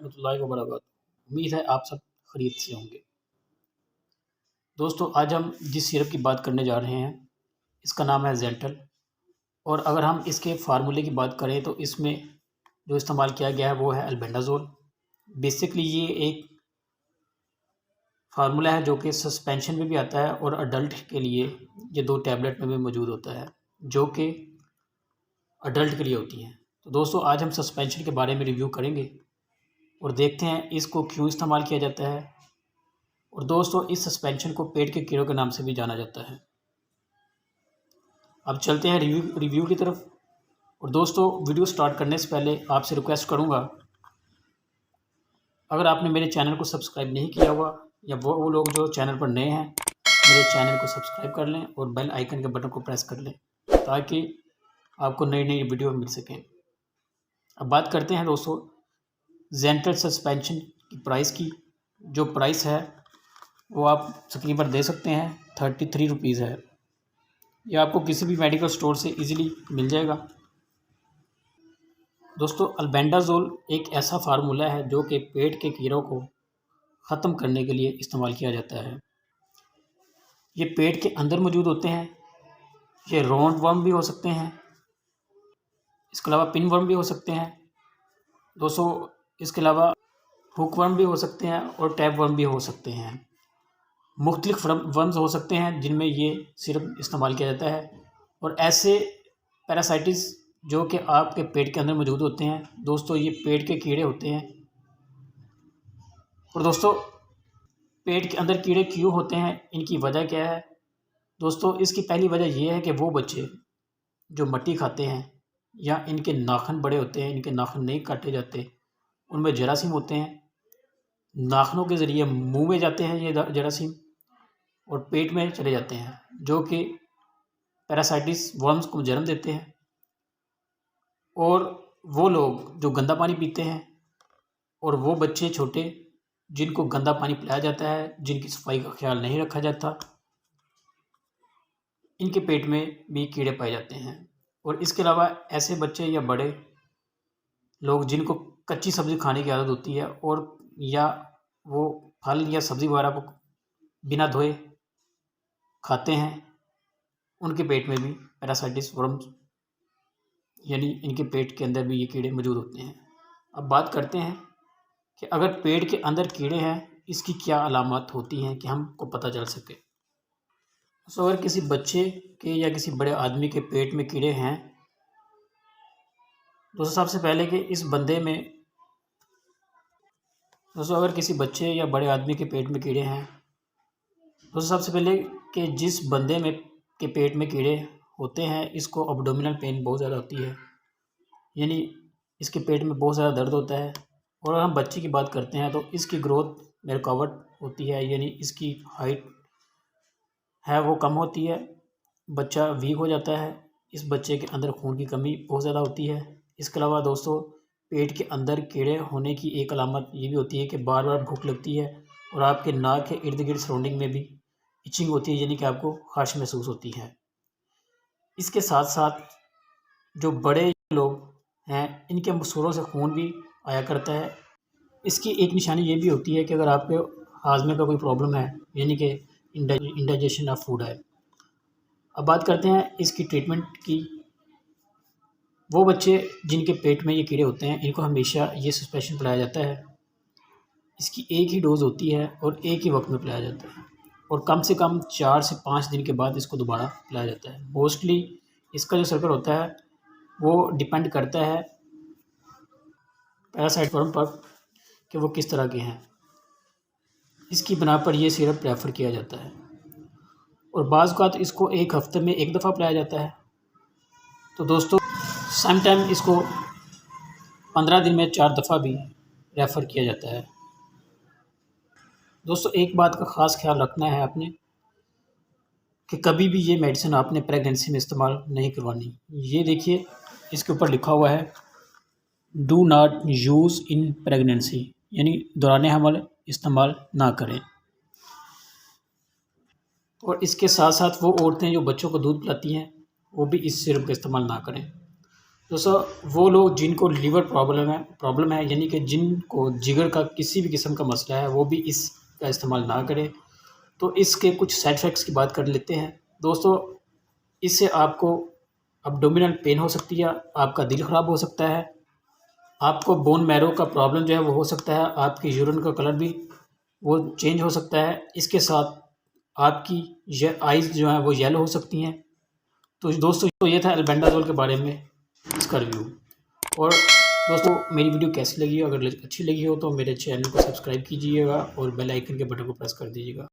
रहमतुल्लाहि व बरकातुहू। उम्मीद है आप सब खैरियत से होंगे। दोस्तों, आज हम जिस सिरप की बात करने जा रहे हैं इसका नाम है ज़ेंटल। और अगर हम इसके फार्मूले की बात करें तो इसमें जो इस्तेमाल किया गया है वो है अल्बेंडाज़ोल। बेसिकली ये एक फार्मूला है जो कि सस्पेंशन में भी आता है और अडल्ट के लिए ये 2 टैबलेट में भी मौजूद होता है जो कि अडल्ट के लिए होती हैं। तो दोस्तों, आज हम सस्पेंशन के बारे में रिव्यू करेंगे और देखते हैं इसको क्यों इस्तेमाल किया जाता है। और दोस्तों, इस सस्पेंशन को पेट के कीड़ों के नाम से भी जाना जाता है। अब चलते हैं रिव्यू की तरफ। और दोस्तों, वीडियो स्टार्ट करने से पहले आपसे रिक्वेस्ट करूंगा, अगर आपने मेरे चैनल को सब्सक्राइब नहीं किया हुआ या वो लोग जो चैनल पर नए हैं, मेरे चैनल को सब्सक्राइब कर लें और बेल आइकन के बटन को प्रेस कर लें ताकि आपको नई नई वीडियो मिल सकें। अब बात करते हैं दोस्तों ज़ेंटल सस्पेंशन की प्राइस की। जो प्राइस है वो आप स्क्रीन पर दे सकते हैं, 33 रुपीज़ है। ये आपको किसी भी मेडिकल स्टोर से इजीली मिल जाएगा। दोस्तों, अल्बेंडाज़ोल एक ऐसा फार्मूला है जो कि पेट के कीड़ों को ख़त्म करने के लिए इस्तेमाल किया जाता है। ये पेट के अंदर मौजूद होते हैं। ये राउंड वर्म भी हो सकते हैं, इसके अलावा पिन वर्म भी हो सकते हैं दोस्तों। इसके अलावा हुक वर्म भी हो सकते हैं और टैब वर्म भी हो सकते हैं। मुख्तलिफ वर्म्स हो सकते हैं जिनमें ये सिरप इस्तेमाल किया जाता है। और ऐसे पैरासाइटिस जो कि आपके पेट के अंदर मौजूद होते हैं दोस्तों, ये पेट के कीड़े होते हैं। और दोस्तों, पेट के अंदर कीड़े क्यों होते हैं, इनकी वजह क्या है दोस्तों? इसकी पहली वजह ये है कि वो बच्चे जो मट्टी खाते हैं या इनके नाखून बड़े होते हैं, इनके नाखून नहीं काटे जाते, उनमें जरासीम होते हैं। नाखूनों के ज़रिए मुंह में जाते हैं ये जरासीम और पेट में चले जाते हैं जो कि पैरासाइटिस वर्म्स को जन्म देते हैं। और वो लोग जो गंदा पानी पीते हैं और वो बच्चे छोटे जिनको गंदा पानी पिलाया जाता है, जिनकी सफाई का ख्याल नहीं रखा जाता, इनके पेट में भी कीड़े पाए जाते हैं। और इसके अलावा ऐसे बच्चे या बड़े लोग जिनको कच्ची सब्ज़ी खाने की आदत होती है और या वो फल या सब्ज़ी वगैरह को बिना धोए खाते हैं, उनके पेट में भी पैरासाइटिस वर्म्स यानी इनके पेट के अंदर भी ये कीड़े मौजूद होते हैं। अब बात करते हैं कि अगर पेट के अंदर कीड़े हैं इसकी क्या अलामत होती हैं कि हमको पता चल सके। तो अगर किसी बच्चे के या किसी बड़े आदमी के पेट में कीड़े हैं दोस्तों, सबसे पहले कि इस बंदे में दोस्तों अगर किसी बच्चे या बड़े आदमी के पेट में कीड़े हैं दोस्तों, सबसे पहले कि जिस बंदे में के पेट में कीड़े होते हैं इसको एब्डोमिनल पेन बहुत ज़्यादा होती है, यानी इसके पेट में बहुत ज़्यादा दर्द होता है। और अगर हम बच्चे की बात करते हैं तो इसकी ग्रोथ में रुकावट होती है, यानी इसकी हाइट है वो कम होती है, बच्चा वीक हो जाता है। इस बच्चे के अंदर खून की कमी बहुत ज़्यादा होती है। इसके अलावा दोस्तों, पेट के अंदर कीड़े होने की एक अलामत ये भी होती है कि बार बार भूख लगती है और आपके नाक के इर्द गिर्द सराउंडिंग में भी इचिंग होती है, यानी कि आपको खारिश महसूस होती है। इसके साथ साथ जो बड़े लोग हैं इनके मसूड़ों से खून भी आया करता है। इसकी एक निशानी ये भी होती है कि अगर आपके हाजमे का कोई प्रॉब्लम है, यानी कि इंडाइजेशन ऑफ फूड है। अब बात करते हैं इसकी ट्रीटमेंट की। वो बच्चे जिनके पेट में ये कीड़े होते हैं इनको हमेशा ये सस्पेंशन पिलाया जाता है। इसकी एक ही डोज़ होती है और एक ही वक्त में पिलाया जाता है और कम से कम 4 से 5 दिन के बाद इसको दोबारा पिलाया जाता है। मोस्टली इसका जो सर्कल होता है वो डिपेंड करता है पैरासाइट वर्म पर कि वो किस तरह के हैं, इसकी बिना पर यह सिरप प्रेफर किया जाता है। और बाज़ औक़ात इसको एक हफ़्ते में एक दफ़ा पिलाया जाता है। तो दोस्तों, सम टाइम इसको 15 दिन में 4 दफ़ा भी रेफ़र किया जाता है। दोस्तों, एक बात का ख़ास ख्याल रखना है आपने कि कभी भी ये मेडिसिन आपने प्रेगनेंसी में इस्तेमाल नहीं करवानी। ये देखिए इसके ऊपर लिखा हुआ है do not use in pregnancy, यानी दौरान हमल इस्तेमाल ना करें। और इसके साथ साथ वो औरतें जो बच्चों को दूध पिलाती हैं वो भी इस सिरप का इस्तेमाल ना करें। दोस्तों वो लोग जिनको लीवर प्रॉब्लम है यानी कि जिनको जिगर का किसी भी किस्म का मसला है वो भी इसका इस्तेमाल ना करें। तो इसके कुछ साइड इफ़ेक्ट्स की बात कर लेते हैं। दोस्तों इससे आपको एब्डोमिनल पेन हो सकती है, आपका दिल ख़राब हो सकता है, आपको बोन मैरो का प्रॉब्लम जो है वो हो सकता है, आपकी यूरिन का कलर भी वो चेंज हो सकता है। इसके साथ आपकी ये आइज़ जो हैं वो येलो हो सकती हैं। तो दोस्तों तो ये था एल्बेंडाज़ोल के बारे में इसका रिव्यू। और दोस्तों मेरी वीडियो कैसी लगी, अगर अच्छी लगी हो तो मेरे चैनल को सब्सक्राइब कीजिएगा और बेल आइकन के बटन को प्रेस कर दीजिएगा।